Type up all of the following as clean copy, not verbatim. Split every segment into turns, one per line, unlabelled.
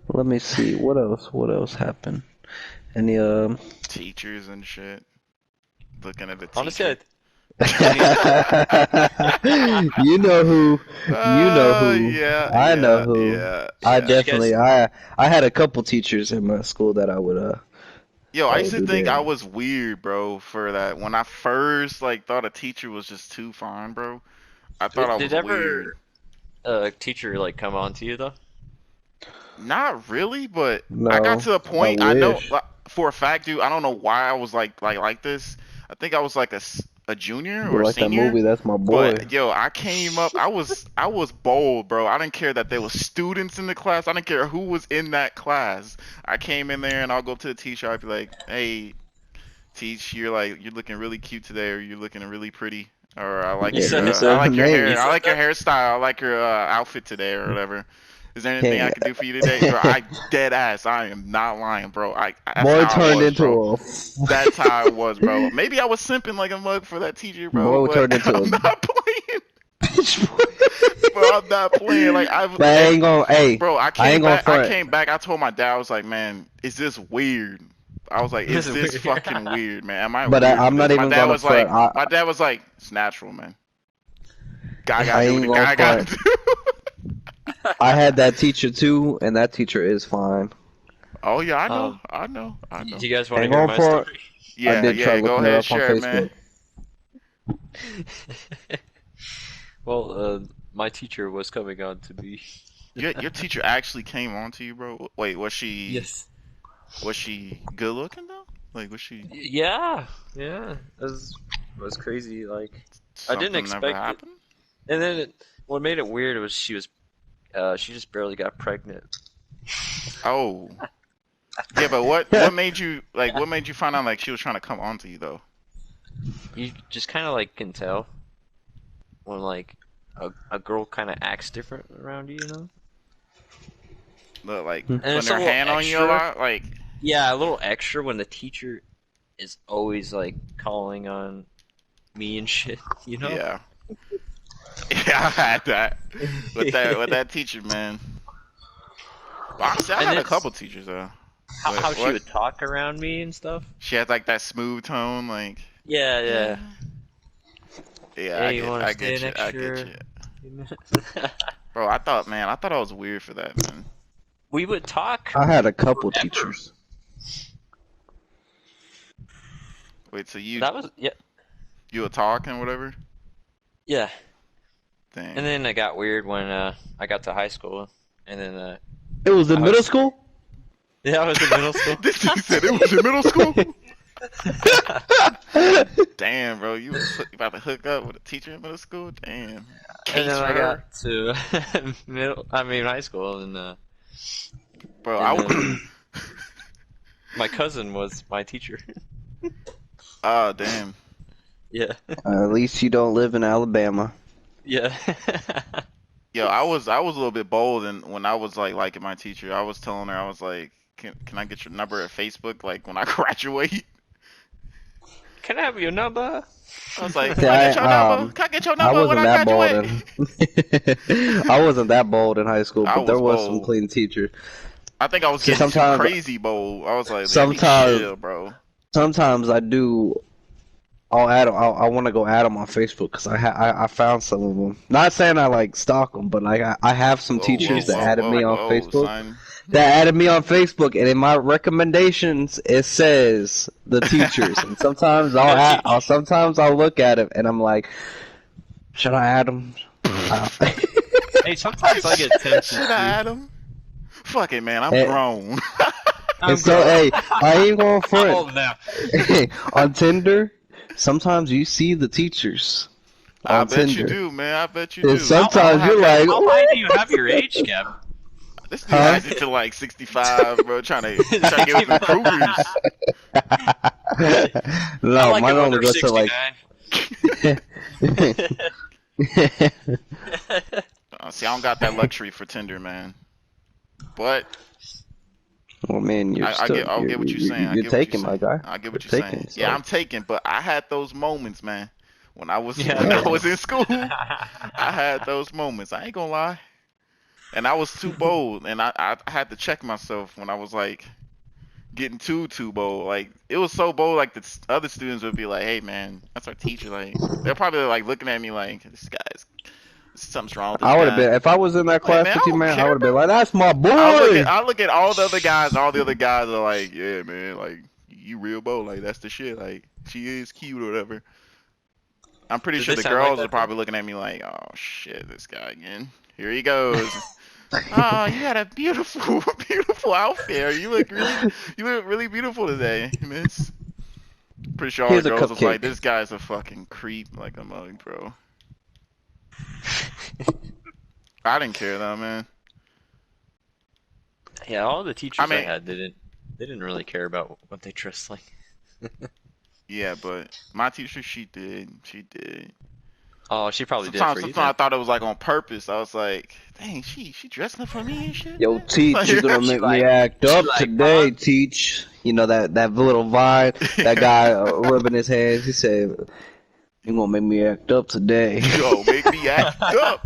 Let me see. What else? What else happened? Any
Teachers and shit. Looking at the
Honestly,
teacher.
I mean,
you know who, you know who,
Yeah,
I know
yeah,
who.
yeah,
I
did
yeah.
you guys?
definitely, I had a couple teachers in my school
Yo, I
that
used
would
to
do
think I
that.
was weird, bro, for that. When I first like thought a teacher was just too fine, bro. I thought I
Did
was weird.
ever a teacher like come on to you though?
Not really, but I got
No,
to a
I
point. I know
wish.
for a fact, dude. I don't know why I was like this. I think I was like a junior
You
or a
like that
senior.
movie? That's my boy.
But yo, I came up. I was bold, bro. I didn't care that there was students in the class. I didn't care who was in that class. I came in there and I'll go to the teacher. I'd be like, "Hey, teach, you're looking really cute today, or you're looking really pretty, or
You said it.
I
Said her
like your
You
hair.
name.
I
said
like your
that?
hairstyle. I like your outfit today, or whatever. Is there anything I
Can't.
can do for you today, bro? I dead ass. I am not lying, bro. That's
Boy
how I
turned
was, bro.
into a.
That's how I was, bro. Maybe I was simping like a mug for that teacher, bro,
Boy
but
turned into a
I'm not playing.
bitch boy.
Bro, I'm not playing. Like
But I ain't gonna. Hey,
bro,
I ain't gonna
I
front.
came back. I told my dad, I was like, man, is this weird? I was like,
This
is
is
this
weird.
fucking weird, man? Am I
But
weird for
I'm not
this?
even gonna front.
My dad was like, it's natural, man. Guy
I
gotta do what
ain't
the
gonna
guy gotta
front.
do.
I had that teacher too, and that teacher is fine.
Oh yeah,
Um,
I
do
know.
you guys want to
Ain't
hear
going
my
for it.
story?
I
Yeah,
did try
yeah. Go
looking it
ahead,
up on
share it, man.
Facebook.
Well, my teacher was coming on to me.
Your teacher actually came on to you, bro. Wait,
Yes.
was she good looking though? Like, was she
Yeah, yeah. It was crazy. Like, I didn't
something never
expect it.
happened?
And then what made it weird was she just barely got pregnant.
Oh, yeah. But what made you like? What made you find out like she was trying to come on to you though?
You just kind of like can tell when like a girl kind of acts different around you, you know?
Look, like
And
putting
it's a
her
little
hand on you a
extra.
lot, like.
Yeah, a little extra when the teacher is always like calling on me and shit, you know?
Yeah. Yeah, I had that with that teacher, man. But honestly, I
And
had a
it's
couple teachers though.
how
But
she
what?
would talk around me and stuff.
She had like that smooth tone, like
Yeah,
yeah,
yeah.
yeah.
Hey, you want to
I
stay
get
an
you, I get
extra
you,
few minutes?
bro. I thought, man, I thought I was weird for that, man.
We would talk
I had a couple
forever.
teachers.
Wait, so
That was yeah,
you were talking, whatever?
yeah. And
Dang.
then it got weird when I got to high school, and then
It was in
I
middle
was
school.
yeah, I was in middle school.
This dude said it was in middle school. Damn, bro, you was about to hook up with a teacher in middle school? Damn.
And
Case
then
for
I got
her,
to I mean high school,
bro.
and then my cousin was my teacher.
Oh, damn.
Yeah,
At least you don't live in Alabama.
yeah.
Yo, I was a little bit bold, and when I was like liking my teacher, I was telling her I was like, can I get your number at Facebook like when I graduate?
Can I have your number?
I was like,
See,
can I get your number? Can I get your
I
number when
wasn't
I
that bold
graduate?
in I wasn't that bold in high school,
I
but there
was
was some
bold.
clean teachers.
I think I was
See,
getting too crazy bold. I was like, let me
sometimes,
chill, bro.
sometimes I do. I'll add. I want to go add them on Facebook because I found some of them. Not saying I like stalk them, but like I have some
Whoa, whoa,
teachers that
whoa,
added
whoa,
me on
whoa,
Facebook.
son.
And in my recommendations it says the teachers. And sometimes
No teach.
sometimes I'll look at it and I'm like, should I add them?
Hey, sometimes I get tempted
Should
to.
I add him? Fuck it, man. I'm
and,
grown.
and
I'm
so,
grown.
hey, I ain't going
I'm
front.
old now.
Hey, on Tinder, sometimes you see the teachers
I
on
bet you
Tinder.
do, man. I bet you
And
do. I don't
sometimes
have
you're
that.
like,
How high do you have your age gap?
This dude
huh?
has it to like 65, bro. Trying to get with them cougars.
I
No,
like
mine
it when
only
they're
goes to like.
69.
See, I don't got that luxury for Tinder, man. But
Well, man,
I'll get what you're saying. I
you're
get what you're
taking, my
saying.
guy.
I get
You're
what you're saying.
taking.
Yeah,
So
I'm taking, but I had those moments, man. When I was
Yeah,
when I
yeah,
was in school, I had those moments. I ain't gonna lie. and I was too bold, and I had to check myself when I was like getting too bold. Like it was so bold, like the other students would be like, "Hey man, that's our teacher." Like they're probably like looking at me like, "This guy's something's wrong with this
I would have
guy."
been if I was in that
Like
class
man, I
with you,
don't
man. I
care,
would have been
bro.
like, "That's my boy."
I look at all the other guys. All the other guys are like, "Yeah man, like you real bold. Like that's the shit. Like she is cute or whatever." I'm pretty
Did
sure
they
the
sound like
girls are
that though?
probably looking at me like, "Oh shit, this guy again. Here he goes." Oh, you had a beautiful, beautiful outfit. You look really beautiful today, miss. Pretty sure all the
Here's a
girls was like,
cupcake.
this guy's a fucking creep, like a mug, bro. I didn't care though, man.
Yeah, all the
I
teachers I
mean,
had they didn't really care about what they dressed like.
yeah, but my teacher, she did. She did.
Oh, she probably did for you
Sometimes I
then.
thought it was like on purpose. I was like, dang, she dressing up for me and shit,
Yo,
man.
Teach, you're gonna
She
make me
like
act
she
up
like, huh?
today, Teach. You know that little vine, that guy rubbing his hands. He said, "You're gonna make me act up today."
Yo, make me act up.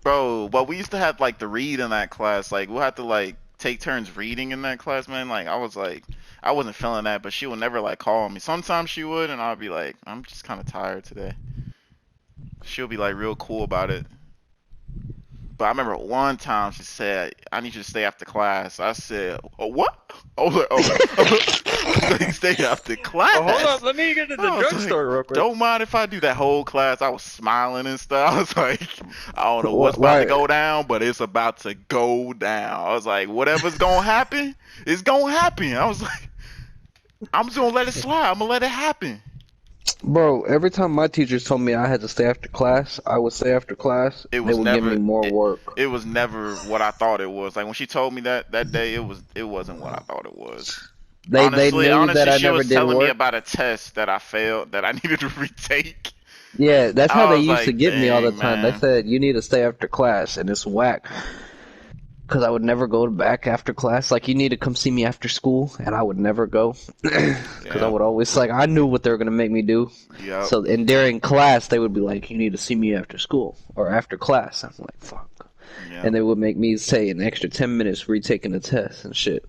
Bro, but we used to have like the read in that class. Like we'll have to like take turns reading in that class, man. Like I wasn't feeling that, but she would never like call me. Sometimes she would, and I'd be like, I'm just kind of tired today. She'll be like real cool about it. But I remember one time she said, I need you to stay after class. I said, oh, what? Oh, like, stay after
Oh, hold
class.
up, let me get to the
I was like,
drugstore real quick.
don't mind if I do that whole class. I was smiling and stuff. I was like, I don't know what's about to
Right,
go down, but it's about to go down. I was like, whatever's gonna happen, it's gonna happen. I was like, I'm just gonna let it slide. I'm gonna let it happen.
bro. Every time my teachers told me I had to stay after class, I would stay after class.
It
They
was
would give me
never
more
it,
work.
it was never what I thought it was. Like when she told me that day, it wasn't what I thought it was.
They knew that
Honestly,
I
she
never
was
did
telling me
work.
about a test that I failed that I needed to retake.
Yeah, that's how
I
they
was
used to
like,
get me all the
dang,
time. They
man.
said you need to stay after class, and it's whack. Cause I would never go back after class. Like you need to come see me after school, and I would never go. Cause I
Yeah.
would always like I knew what they were gonna make me do.
Yep.
So and during class they would be like, you need to see me after school or after class. I'm like, fuck.
Yeah.
And they would make me say an extra 10 minutes retaking the test and shit.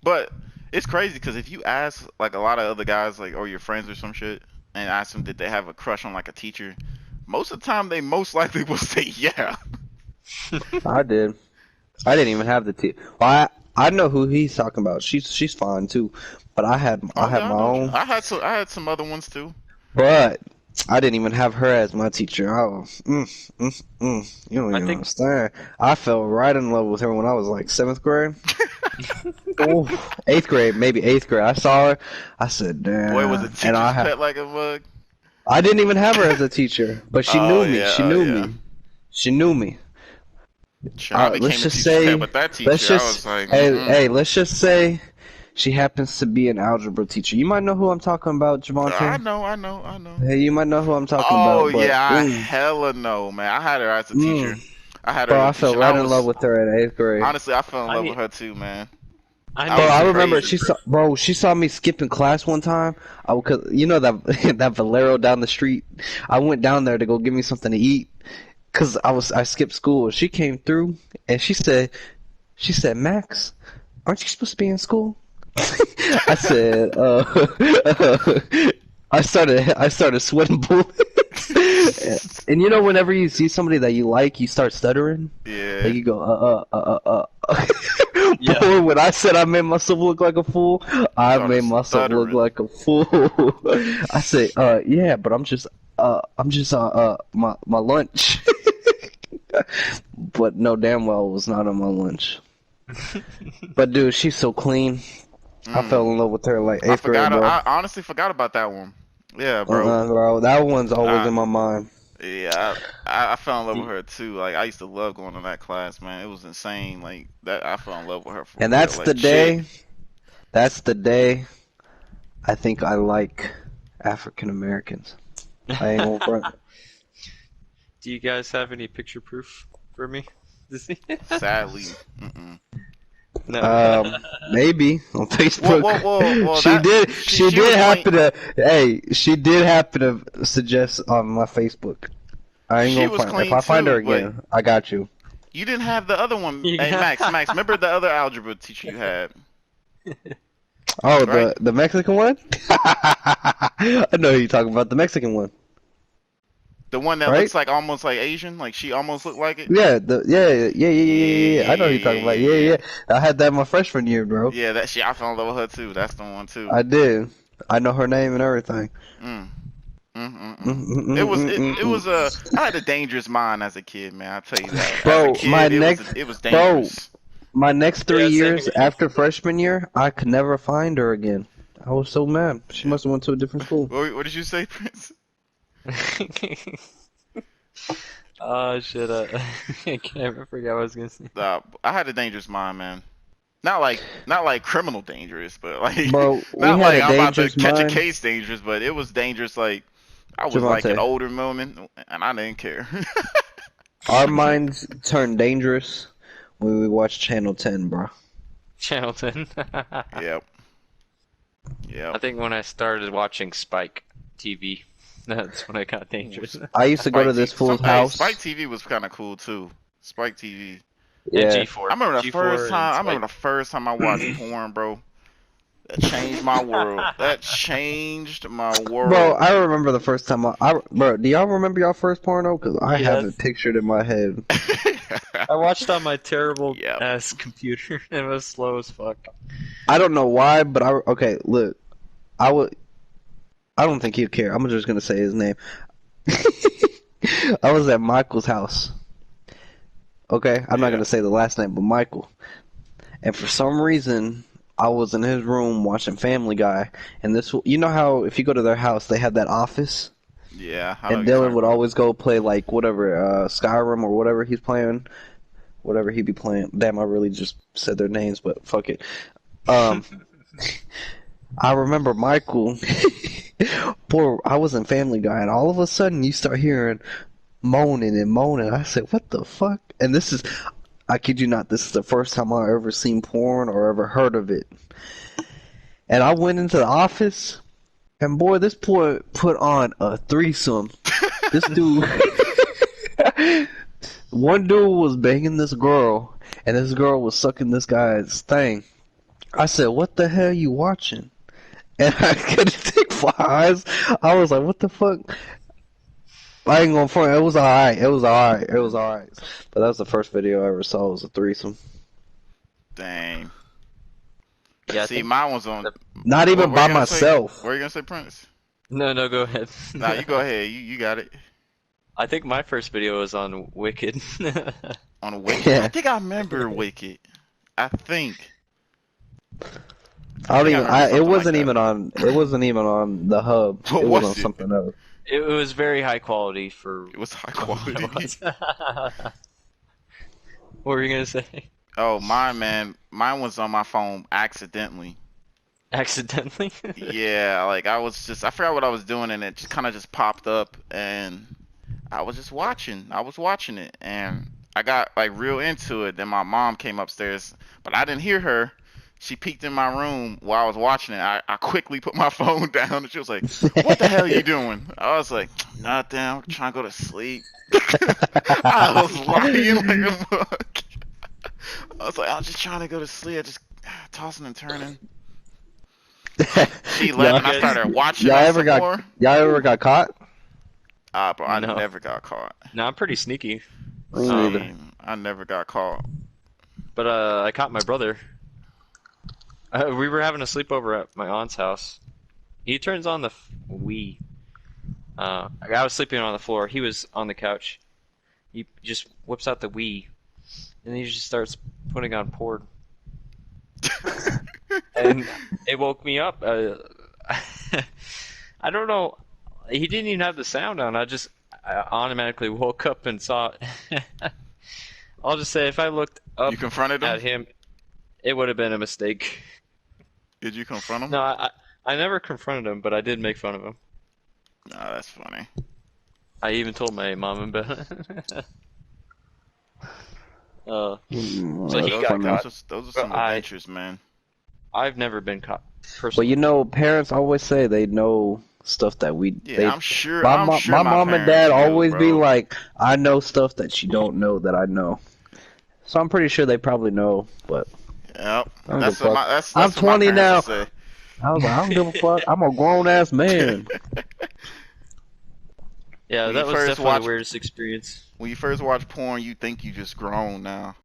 But it's crazy because if you ask like a lot of other guys, like or your friends or some shit, and ask them did they have a crush on like a teacher, most of the time they most likely will say yeah.
I did. I didn't even have the T. Well, I know who he's talking about. She's fine too, but I
Oh
had
yeah, I
my
know.
own.
I had some other ones too.
But I didn't even have her as my teacher. I was, you don't
I
even
think
understand. I fell right in love with her when I was like seventh grade. Oh, eighth grade, maybe eighth grade. I saw her. I said,
Boy, was the
damn. And
teacher's pet like a mug.
I didn't even have her as a teacher, but she
Oh
knew me.
yeah,
She
oh
knew
yeah.
me. She knew me.
Sure, I
Let's
became the
just
teacher's pet
say,
with that
let's
teacher. I was
just,
like,
hey, let's just say, she happens to be an algebra teacher. You might know who I'm talking about,
I
Javante.
know, I know, I know.
Hey, you might know who I'm talking
Oh
about, but
yeah, I hella know, man. I had her as a teacher.
mm,
I had her
bro,
as a
I fell
teacher, and I
right in love
was
with her at eighth grade.
honestly, I fell in
I
love with
need
her too, man.
I
I
Bro,
need
was
I
some
remember
crazy.
teachers,
she saw me skipping class one time. Cause you know that that Valero down the street. I went down there to go get me something to eat, cause I skipped school. She came through and she said, Max, aren't you supposed to be in school? I said, I started sweating bullets. And you know, whenever you see somebody that you like, you start stuttering. Like
Yeah,
you go,
Yeah.
Boy, when I said I made myself look like a fool, I
started
made myself look
stuttering.
like a fool. I say, yeah, but my lunch. But no, damn well it was not on my lunch. But dude, she's so clean. I fell
Mm.
in love with her like eighth grade, bro.
I honestly forgot about that one. Yeah, bro.
Bro, that one's always
I
in my mind.
yeah, I fell in love with
Do
her too. Like I used to love going to that class, man. It was insane. Like that, I fell in love with her for
And
real. Like shit.
that's the day I think I like African Americans. I ain't gonna front.
do you guys have any picture proof for me to see?
Sadly, mm-mm.
No.
Maybe on
Well,
Facebook.
well, well, well.
She
That
did.
she was going.
She did happen to suggest on my Facebook. I ain't
She
gonna
was
find. If
clean
I find her
too, but
again, I got you.
you didn't have the other one. Hey,
Yeah.
Max, remember the other algebra teacher you had,
Oh,
right?
the Mexican one? I know who you're talking about. The Mexican one,
The one that
right?
looks like almost like Asian, like she almost looked like it.
Yeah, yeah. I know who you're talking about.
Yeah.
I had that my freshman year, bro.
Yeah, that she. I fell in love with her too. That's the one too.
I did. I know her name and everything.
Mm. Mm. It was it. It
Mm-mm-mm-mm-mm-mm.
was a. I had a dangerous mind as a kid, man. I tell you that. As a
Bro,
kid, it was
bro,
dangerous.
my next three
Yeah, same
years
here.
after freshman year, I could never find her again. I was so mad. She
Yeah.
must have went to a different school.
What did you say, Prince?
Oh shit! I can't ever forget what I was gonna say.
I had a dangerous mind, man. Not like criminal dangerous, but like
Bro, we
not
had
like
a
I'm about to
dangerous
catch a
mind.
case dangerous, but it was dangerous. Like I was like an
Javante,
older woman, and I didn't care.
our minds turned dangerous when we watched Channel 10, bro.
Channel 10.
Yep.
I think when I started watching Spike TV, that's when I got dangerous.
I used to go to this fool's house.
Spike TV was kind of cool too. Spike TV.
And
Yeah.
G4.
I remember the
G4
first time. I
and
remember the first time I watched porn, bro. That changed my world. That changed my
Bro,
world.
I remember the first time bro, do y'all remember y'all first porno? Because I have
Yes.
it pictured in my head.
I watched on my terrible
Yep.
ass computer. It was slow as fuck.
I don't know why, but okay, look. I don't think he'd care. I'm just gonna say his name. I was at Michael's house. Okay? I'm not
Yeah.
gonna say the last name, but Michael. And for some reason, I was in his room watching Family Guy, and you know how if you go to their house, they have that office?
Yeah. I know
And
what you're
Dylan
talking
would
about.
always go play like whatever, Skyrim or whatever he's playing. Whatever he'd be playing. Damn, I really just said their names, but fuck it. I remember Michael. I was in Family Guy, and all of a sudden you start hearing moaning and moaning. I said, "What the fuck?" And I kid you not, this is the first time I ever seen porn or ever heard of it. And I went into the office, and boy, this boy put on a threesome. This dude, one dude was banging this girl, and this girl was sucking this guy's thing. I said, "What the hell you watching?" And I couldn't take my eyes. I was like, "What the fuck?" I ain't gonna front. It was alright. But that was the first video I ever saw. It was a threesome.
Dang.
Yeah, I
See,
think
mine was on.
Not even
what
by
you gonna say?
myself.
What are you gonna say, Prince?
No, go ahead.
Nah, you go ahead. You got it.
I think my first video was on Wicked.
On Wicked.
Yeah.
I think I remember Wicked. I think.
I don't
think I
even.
remember
It
something
wasn't
like
even on. It wasn't even on the hub.
What
It was
was
on
it?
something else.
It was very high quality for
It was high
what
quality.
it was. What were you gonna say?
Oh, mine was on my phone accidentally.
Accidentally?
Yeah, like I forgot what I was doing, and it just kind of just popped up, and I was just watching. I was watching it, and I got like real into it. Then my mom came upstairs, but I didn't hear her. She peeked in my room while I was watching it. I quickly put my phone down, and she was like, "What the hell are you doing?" I was like, "Nothing. I'm trying to go to sleep." I was lying like a mug. I was like, "I'm just trying to go to sleep. I just tossing and turning." She left, and I started watching that some more.
Y'all ever got caught?
Bro, I
No.
never got caught.
No, I'm pretty sneaky.
Me
I
neither.
mean, I never got caught.
But I caught my brother. We were having a sleepover at my aunt's house. He turns on the Wii. I was sleeping on the floor. He was on the couch. He just whips out the Wii, and he just starts putting on porn. And it woke me up. I don't know. He didn't even have the sound on. I automatically woke up and saw it. I'll just say, if I looked up
You confronted
at
him?
him, it would have been a mistake.
Did you confront him?
No, I never confronted him, but I did make fun of him.
Nah, that's funny.
I even told my mom about it. So he
That's
got
funny.
caught.
Those are some
But
adventures, man.
I've never been caught
Well,
personally.
you know, parents always say they know stuff that we
Yeah,
they.
I'm sure.
My
I'm
mom,
sure
my
my
mom and
parents
dad
knew,
always be
bro.
like, I know stuff that you don't know that I know. So I'm pretty sure they probably know, but
Yep.
I don't give a
That's what
fuck.
my that's
I'm
that's what my
20
parents would
now.
say.
I was like, I don't give a fuck. I'm a grown ass man.
Yeah,
When you
that was
first
definitely the
watch
weirdest experience.
when you first watch porn, you think you just grown now.